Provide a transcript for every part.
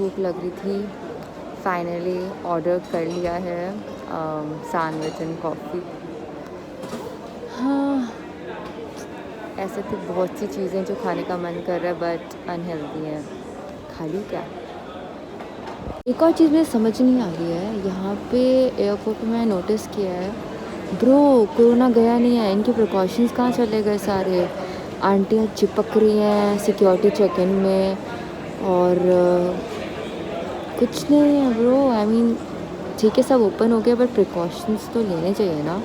भूख लग रही थी, फाइनली ऑर्डर कर लिया है सैंडविच एंड कॉफ़ी। हाँ, ऐसे तो बहुत सी चीज़ें जो खाने का मन कर रहा है बट अनहेल्दी हैं। खा लूँ क्या? एक और चीज़ मुझे समझ नहीं आ रही है, यहाँ पे एयरपोर्ट में मैंने नोटिस किया है, ब्रो कोरोना गया नहीं है, इनके प्रिकॉशंस कहाँ चले गए सारे? आंटियाँ चिपक रही हैं सिक्योरिटी चेक इन में और कुछ नहीं है ब्रो। आई मीन ठीक है सब ओपन हो गया बट प्रिकॉशंस तो लेने चाहिए ना।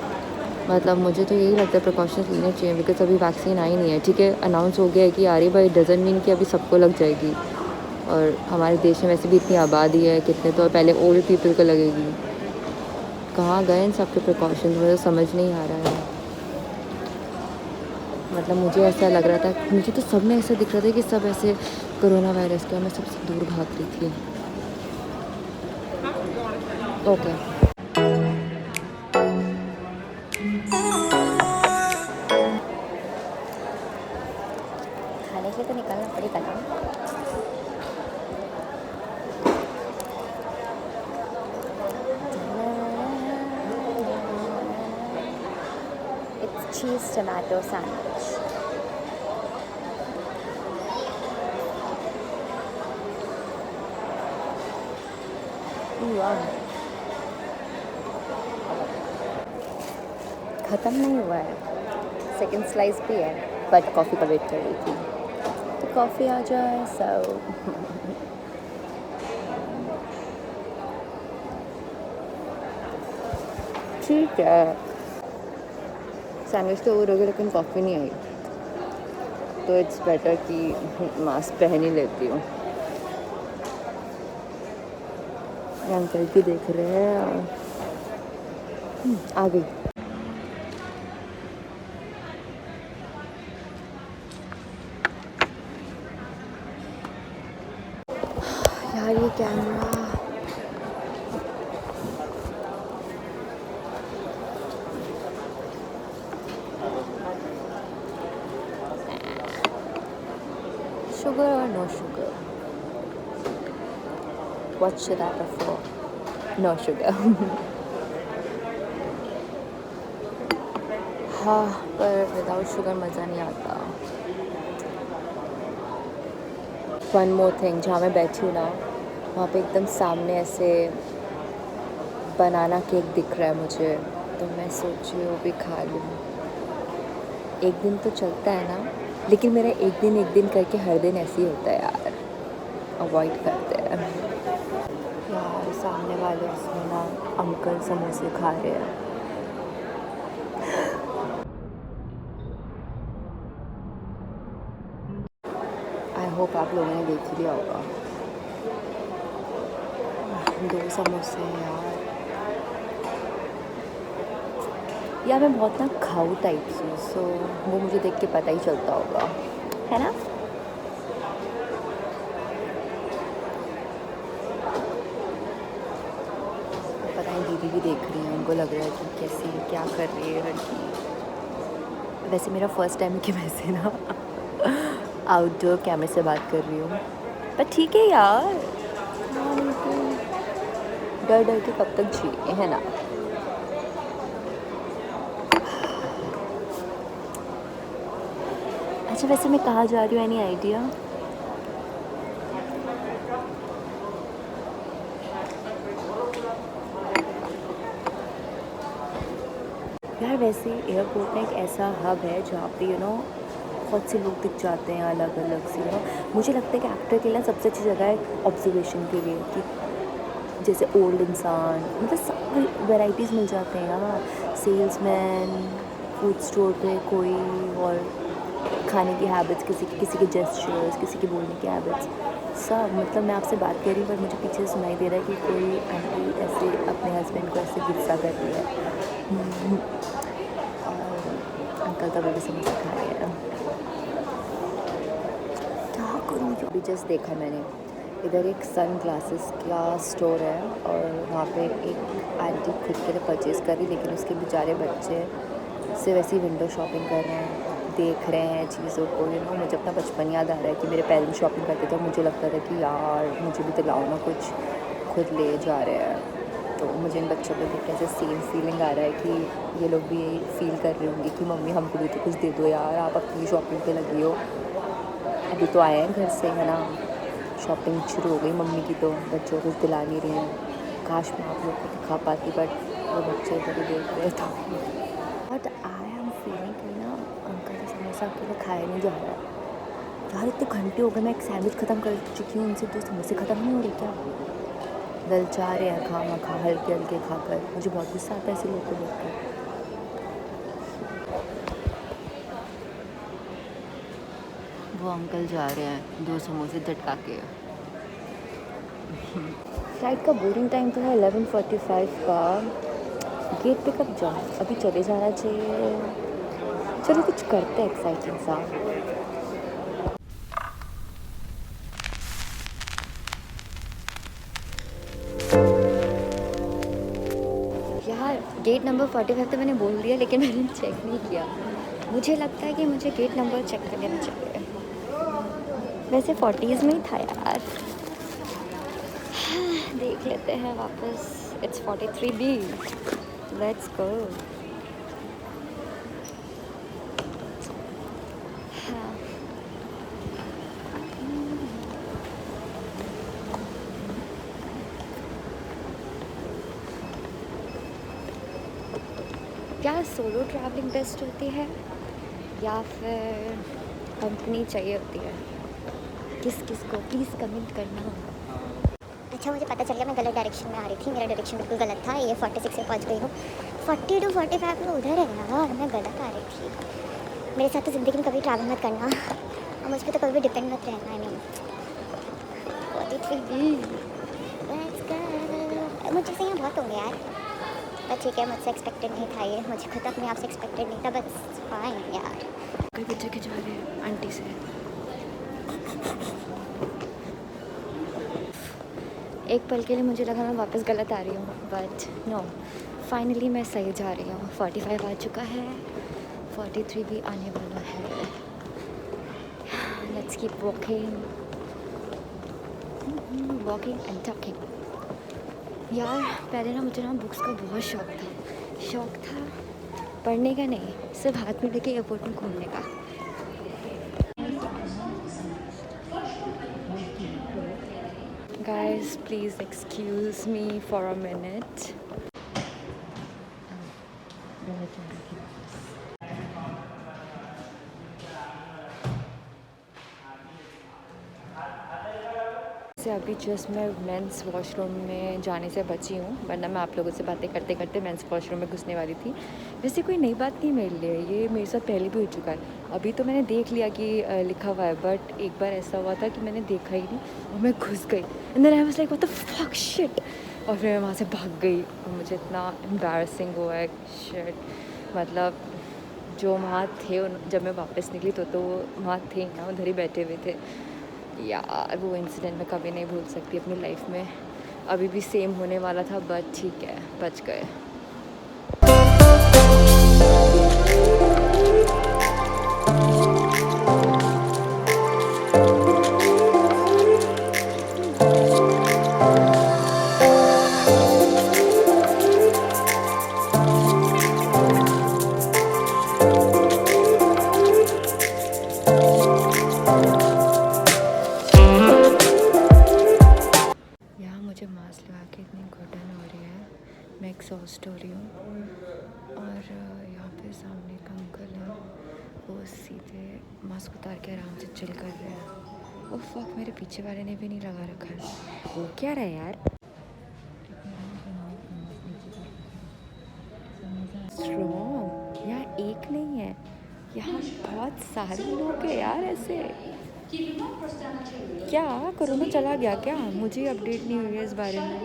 मतलब मुझे तो यही लगता है प्रिकॉशंस लेने चाहिए बिकॉज अभी वैक्सीन आई नहीं है। ठीक है अनाउंस हो गया है कि आ रही, भाई डजंट मीन कि अभी सबको लग जाएगी। और हमारे देश में वैसे भी इतनी आबादी है, कितने तो पहले ओल्ड पीपल को लगेगी। कहाँ गए इन सबके प्रिकॉशंस, मुझे समझ नहीं आ रहा है। मतलब मुझे ऐसा लग रहा था, मुझे तो सब में ऐसा दिख रहा था कि सब ऐसे कोरोना वायरस के, मैं सबसे दूर भाग रही थी। ओके खाने के लिए तो निकलना पड़ेगा ना। It's cheese tomato sandwich. वाह, ख़त्म नहीं हुआ है, सेकंड स्लाइस भी है बट कॉफ़ी का वेट कर रही थी तो कॉफ़ी आ जाए। सो ठीक है, सैंडविच तो और हो गया लेकिन कॉफ़ी नहीं आई, तो इट्स बेटर कि मास्क पहन ही लेती हूँ। अंकल भी देख रहे हैं। आ गई। यार ये कैमरा शुगर और no sugar, what should I prefer? No sugar. हाँ पर विदाउट शुगर मज़ा नहीं आता। वन मोर थिंग, जहाँ मैं बैठी हूँ ना वहाँ पे एकदम सामने ऐसे बनाना केक दिख रहा है मुझे, तो मैं सोच रही हूँ वो भी खा लूँ। एक दिन तो चलता है ना, लेकिन मेरा एक दिन करके हर दिन ऐसे ही होता है यार, अवॉइड करते हैं यार। सामने वाले उसमें ना अंकल समोसे खा रहे हैं। आई होप आप लोगों ने देख ही लिया होगा। 2 समोसे यार मैं बहुत ना खाऊ टाइप से, सो वो मुझे देख के पता ही चलता होगा, है ना। पता नहीं दीदी भी देख रही है, उनको लग रहा है कि कैसी क्या कर रही है लड़की। वैसे मेरा फर्स्ट टाइम कि वैसे ना आउटडोर कैमरे से बात कर रही हूँ, पर ठीक है यार, डर डर के कब तक जिए, है ना। अच्छा वैसे मैं कहाँ जा रही हूँ, एनी आइडिया? यार वैसे एयरपोर्ट में एक ऐसा हब है जहाँ पे बहुत से लोग दिख जाते हैं अलग अलग से। मुझे लगता है कि एक्टर के लिए सबसे अच्छी जगह है ऑब्जर्वेशन के लिए, कि जैसे ओल्ड इंसान, मतलब सब वैराइटीज़ मिल जाते हैं यहाँ। सेल्समैन, फूड स्टोर पे कोई, और खाने की हैबिट्स, किसी के जेस्चर्स, किसी के बोलने की हैबिट्स, सब। मतलब मैं आपसे बात कर रही हूँ पर मुझे पीछे सुनाई दे रहा है कि कोई आंटी ऐसे अपने हस्बैंड को ऐसे गुस्सा कर रही है और अंकल का बेबी समोसा खा रहे हैं। क्या करूँ? अभी जस्ट देखा मैंने, इधर एक सन ग्लासेस का स्टोर है और वहाँ पे एक आंटी खुद के लिए परचेज़ कर रही, लेकिन उसके बेचारे बच्चे सिर्फ ऐसी विंडो शॉपिंग कर रहे हैं। देख रहे हैं चीज़ों को, मुझे अपना बचपन याद आ रहा है कि मेरे पेरेंट्स शॉपिंग करते थे, मुझे लगता था कि यार मुझे भी दिलाओ ना कुछ, खुद ले जा रहे हैं। तो मुझे इन बच्चों को देख के ऐसे सेम फीलिंग आ रहा है कि ये लोग भी यही फील कर रहे होंगे कि मम्मी हमको भी तो कुछ दे दो यार, आप अपनी शॉपिंग पे लगी हो। अभी तो आए हैं घर से, है ना, शॉपिंग शुरू हो गई मम्मी की, तो बच्चों को कुछ दिला नहीं रहे हैं। काश मैं आप लोग को दिखा पाती, बट वो बच्चे इधर ही देख रहे तो। बट आई एम फीलिंग कि ना अंकल का समोसा अकेले खाया नहीं जा रहा है यार। इतने घंटे हो गए, मैं एक सैंडविच ख़त्म कर चुकी हूँ, उनसे 2 समोसे ख़त्म नहीं हो रहे क्या? ललचा रहे हैं खा हल्के हल्के खाकर। मुझे बहुत गुस्सा आता है ऐसे लोगों को देख कर। वो अंकल जा रहे हैं 2 समोसे झटका के। फ्लाइट का बोर्डिंग टाइम तो है 11:45 का। गेट पे कब जाऊँ? अभी चले जाना चाहिए। चलो कुछ करते हैं एक्साइटिंग सा। यार गेट नंबर 45 तो मैंने बोल दिया, लेकिन मैंने चेक नहीं किया। मुझे लगता है कि मुझे गेट नंबर चेक कर लेना चाहिए। वैसे 40s में ही था यार। देख लेते हैं वापस। It's 43B। Let's go. हाँ, क्या सोलो ट्रैवलिंग बेस्ट होती है या फिर कंपनी चाहिए होती है? किस किस को प्लीज़ कमेंट करना। अच्छा, मुझे पता चल गया मैं गलत डायरेक्शन में आ रही थी। मेरा डायरेक्शन बिल्कुल गलत था। ये 46 से पहुंच गई हूँ। 40 to 45 में उधर है यार, मैं गलत आ रही थी। मेरे साथ तो ज़िंदगी में कभी ट्रैवल मत करना और मुझ पर तो कभी भी डिपेंड मत रहना। I mean 43B। Let's go. मुझे से यहाँ बहुत होंगे यार, बट ठीक है, मुझसे एक्सपेक्टेड नहीं था ये। मुझे खुद अपने आप से एक्सपेक्टेड नहीं था, बस फाइन यार। कोई बच्चे खिंचवा रहे हैं आंटी से। एक पल के लिए मुझे लगा मैं वापस गलत आ रही हूँ, बट नो, फाइनली मैं सही जा रही हूँ। 45 आ चुका है, 43 भी आने वाला है। Let's keep walking and talking. यार पहले ना मुझे ना बुक्स का बहुत शौक था पढ़ने का नहीं, सिर्फ हाथ में लेके एयरपोर्ट में घूमने का। Guys, please excuse me for a minute. से अभी जस्ट मैं मेंस वॉशरूम में जाने से बची हूँ, वरना मैं आप लोगों से बातें करते करते मेंस वॉशरूम में घुसने वाली थी। वैसे कोई नई बात नहीं मेरे लिए, ये मेरे साथ पहले भी हो चुका है। अभी तो मैंने देख लिया कि लिखा हुआ है, बट एक बार ऐसा हुआ था कि मैंने देखा ही नहीं और मैं घुस गई। And then I was like what the fuck shit, और फिर मैं वहाँ से भाग गई और मुझे इतना एम्बैरसिंग हुआ है। शिट, मतलब जो वहाँ थे जब मैं वापस निकली तो वहाँ थे ना, उधर ही बैठे हुए थे यार। वो इंसिडेंट मैं कभी नहीं भूल सकती अपनी लाइफ में। अभी भी सेम होने वाला था, बट ठीक है, बच गए। मुझे मास्क लगा के इतनी घुटन हो रही है, मैं एग्जॉस्ट हो रही हूँ। और यहाँ पे सामने एक अंकल है, वो सीधे मास्क उतार के आराम से चिल कर रहे हैं। ओ फक, मेरे पीछे वाले ने भी नहीं लगा रखा है। वो क्या रहा है यार? स्ट्रॉन्ग यहाँ एक नहीं है, यहाँ बहुत सारे लोग हैं यार। ऐसे क्या कोरोना चला गया क्या? मुझे अपडेट नहीं हुई है इस बारे में।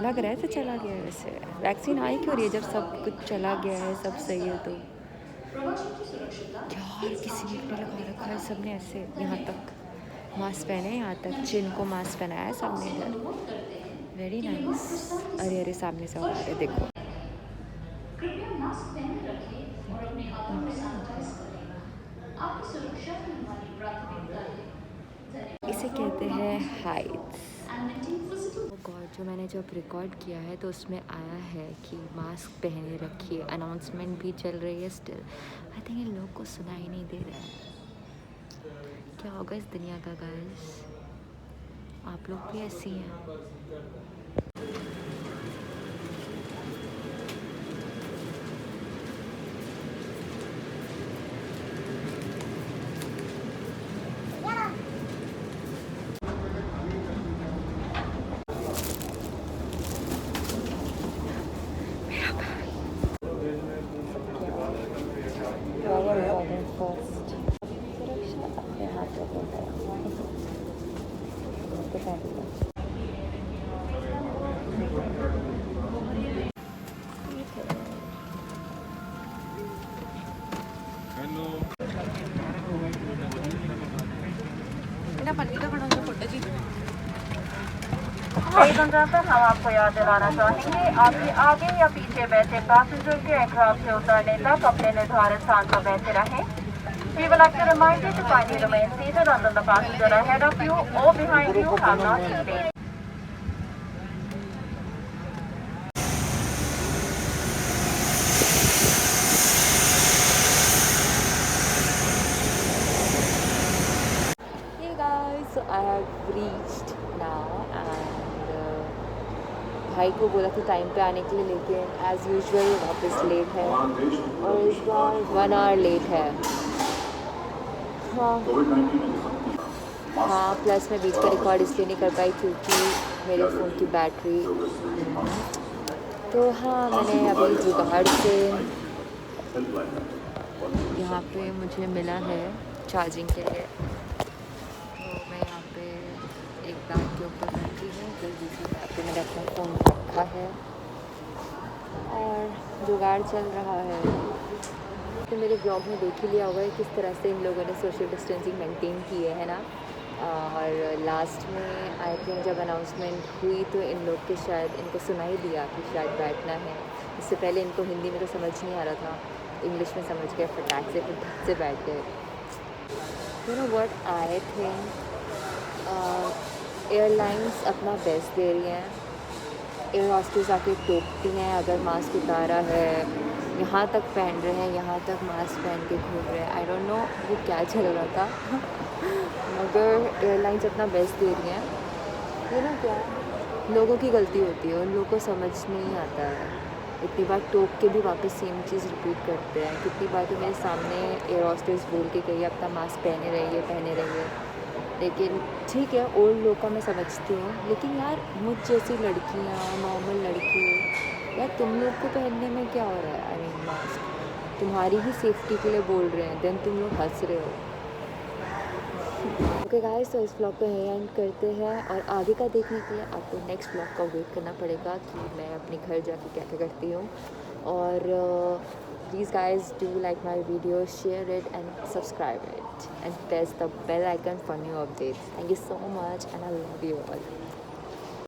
लग रहा है तो चला गया है। वैसे वैक्सीन आई क्यों रही है जब सब कुछ चला गया है, सब सही है तो? यार किसी ने भी लगा रखा है, सबने ऐसे यहाँ तक मास्क पहने, यहाँ तक चिन को मास्क पहनाया है सबने इधर। Very nice. अरे अरे सामने से आ रहे, देखो। कृपया मास्क पहने रखें और अपने हाथों को सैनिटाइज करें। इसे कहते हैं हाइट्स। गॉड, जो मैंने जब रिकॉर्ड किया है तो उसमें आया है कि मास्क पहने रखिए, अनाउंसमेंट भी चल रही है स्टिल। आई थिंक इन लोग को सुनाई नहीं दे रहा है। क्या होगा इस दुनिया का गाइस? आप लोग भी ऐसी हैं? फर्स्ट सुरक्षा अपने हाथों में है। हम आपको याद दिलाना चाहेंगे, आपके आगे या पीछे बैठे पैसेंजर के एयरक्राफ्ट से उतरने तक अपने निर्धारित स्थान पर बैठे रहें। We would like to remind you to kindly remain seated until the passenger ahead of you or behind you have not seated. Hey guys, so I have reached now and भाई को बोला था टाइम पे आने के लिए, लेकिन as usual वापस लेट है और इस बार 1 आवर लेट है। हाँ, प्लस मैं बीच का रिकॉर्ड इसलिए नहीं कर पाई क्योंकि मेरे फ़ोन की बैटरी। तो हाँ, मैंने अभी जुगाड़ से यहाँ पे मुझे मिला है चार्जिंग के लिए, तो मैं यहाँ पे एक बैग के ऊपर बैठी हूँ, फिर दूसरी बैग पे मैंने अपना फ़ोन रखा है और जुगाड़ चल रहा है। तो मेरे ब्लॉग में देख ही लिया होगा किस तरह से इन लोगों ने सोशल डिस्टेंसिंग मेंटेन की है ना। और लास्ट में आई थिंक जब अनाउंसमेंट हुई तो इन लोग के शायद इनको सुनाई दिया कि शायद बैठना है। इससे पहले इनको हिंदी में तो समझ नहीं आ रहा था, इंग्लिश में समझ गए, फटाक से बैठ गए। You know what I think, airlines अपना बेस्ट दे रही हैं। एयर हॉस्टेस आके टोकती हैं अगर मास्क उतारा है, यहाँ तक पहन रहे हैं, यहाँ तक मास्क पहन के घूम रहे हैं। आई डोंट नो वो क्या चल रहा था मगर एयरलाइंस अपना बेस्ट दे रही हैं। ये ना क्या लोगों की गलती होती है, उन लोगों को समझ नहीं आता है। इतनी बार टोक के भी वापस सेम चीज़ रिपीट करते हैं। कितनी बार तो मेरे सामने एयर हॉस्टेस बोल के गई अपना मास्क पहने रहिए, लेकिन ठीक है ओल्ड लोग का मैं समझती हूँ, लेकिन यार मुझ जैसी लड़कियाँ, नॉर्मल लड़की, यार तुम लोग को पहनने में क्या हो रहा है? आई मीन मास्क तुम्हारी ही सेफ्टी के लिए बोल रहे हैं, देन तुम लोग हंस रहे हो। ओके गाइस, तो इस ब्लॉग को यहीं एंड करते हैं और आगे का देखने के लिए आपको नेक्स्ट ब्लॉग का वेट करना पड़ेगा कि मैं अपने घर जाके क्या क्या करती हूँ। और please guys do like my video, share it and subscribe it and press the bell icon for new updates. Thank you so much and I love you all.